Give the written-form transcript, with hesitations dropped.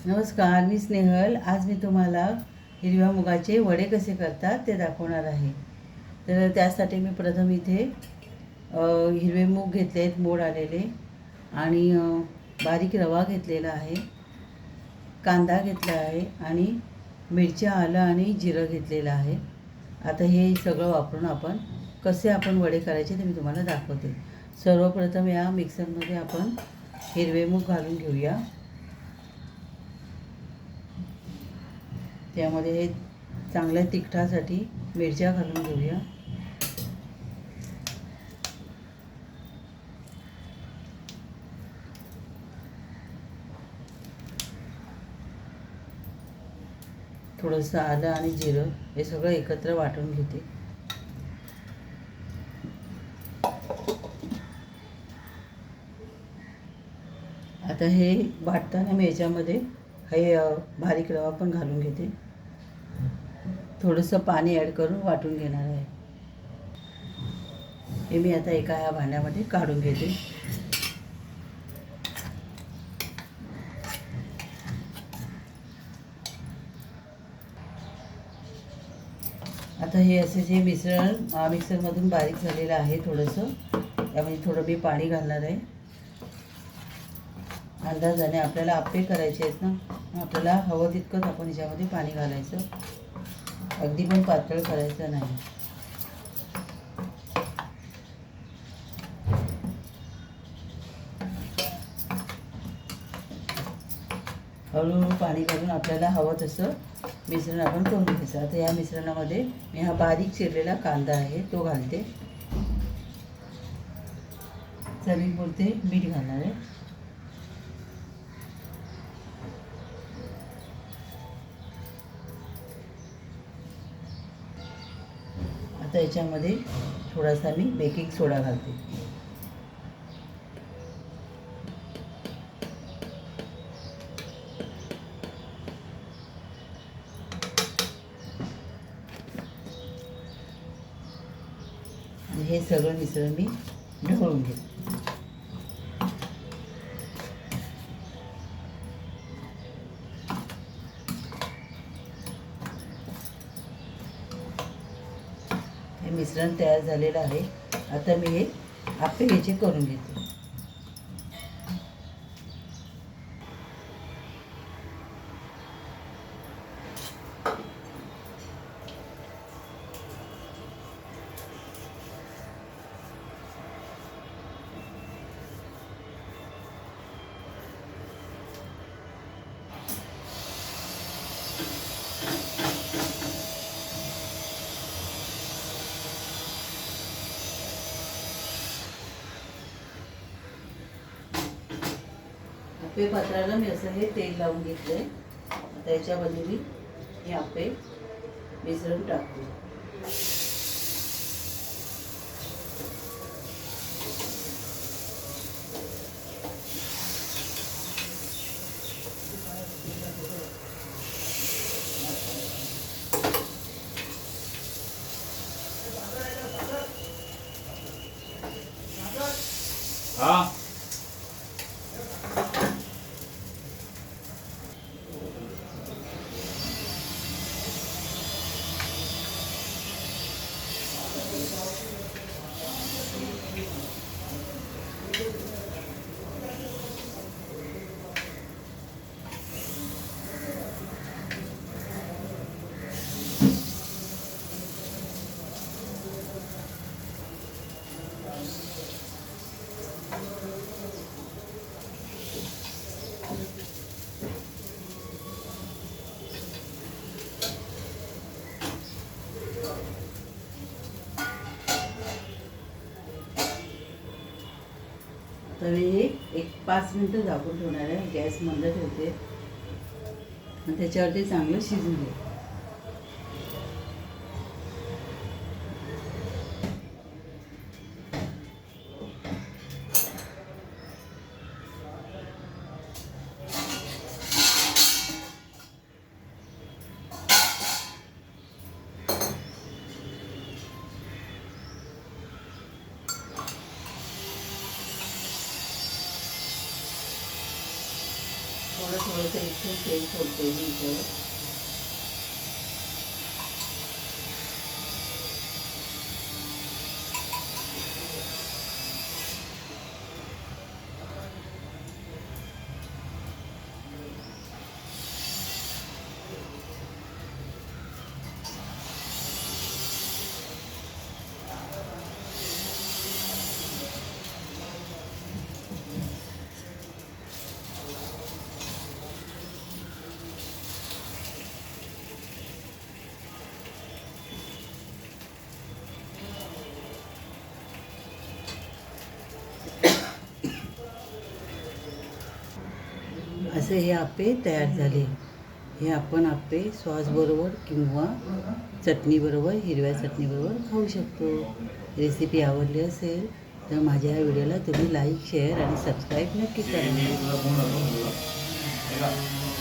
नमस्कार, मी स्नेहल. आज मी तुम्हाला हिरव्या मुगाचे वडे कसे करतात ते दाखवणार आहे. तर त्यासाठी मी प्रथम इथे हिरवे मूग घेतले आहेत, मोड आलेले, आणि बारीक रवा घेतलेला आहे, कांदा घेतला आहे, आणि मिरच्या, आलं आणि जिरं घेतलेलं आहे. आता हे सगळं वापरून आपण कसे वडे करायचे ते मी तुम्हाला दाखवते. सर्वप्रथम या मिक्सरमध्ये आपण हिरवे मूग घालून घेऊया. त्यामध्ये हे चांगल्या तिखटासाठी मिरच्या घालून घेऊया. थोडंसं आलं आणि जिरं हे सगळं एकत्र वाटून घेते. आता हे वाटताना मी याच्यामध्ये हे बारीक रवा पण घालून घेते. थोडंसं पाणी ॲड करून वाटून घेणार आहे. हे मी आता एका ह्या भांड्यामध्ये काढून घेते. आता हे असे जे मिश्रण मिक्सरमधून बारीक झालेलं आहे, थोडंसं यामध्ये थोडं मी पाणी घालणार आहे. अंदाजाने आपल्याला आप्पे करायचे आहेत ना, आपल्याला हवं तितकंच आपण याच्यामध्ये पाणी घालायचं. अगदी पण पातळ करायचं नाही. हळूहळू पाणी घालून आपल्याला हवं तसं मिश्रण आपण करून घ्यायचं. आता या मिश्रणामध्ये मी हा बारीक चिरलेला कांदा आहे तो घालते. चवीपुरते मीठ घालणार आहे. आता याच्यामध्ये थोडासा मी बेकिंग सोडा घालते. आणि हे सगळं मिश्रण मी ढवळून घेते. हे मिश्रण तयार झालेलं आहे. आता मी हे आप्पे ह्याचे करून घेते. आप्पे पात्राला मी असं हे तेल लावून घेतलं आहे. आता याच्यामध्ये मी हे आप्पे मिसळून टाकते. हाँ तर हे एक 5 मिनटं झाकून ठेवणार आहे. गॅस मंद ठेवते आणि त्याच्यावरती चांगलं शिजून घे. थोडं थोडंसं इथून तेल सोडते मी इथं. असे हे आप्पे तयार झाले. हे आपण आप्पे सॉसबरोबर किंवा चटणीबरोबर, हिरव्या चटणीबरोबर खाऊ शकतो. रेसिपी आवडली असेल तर माझ्या या व्हिडिओला तुम्ही लाईक, शेअर आणि सबस्क्राईब नक्की करा.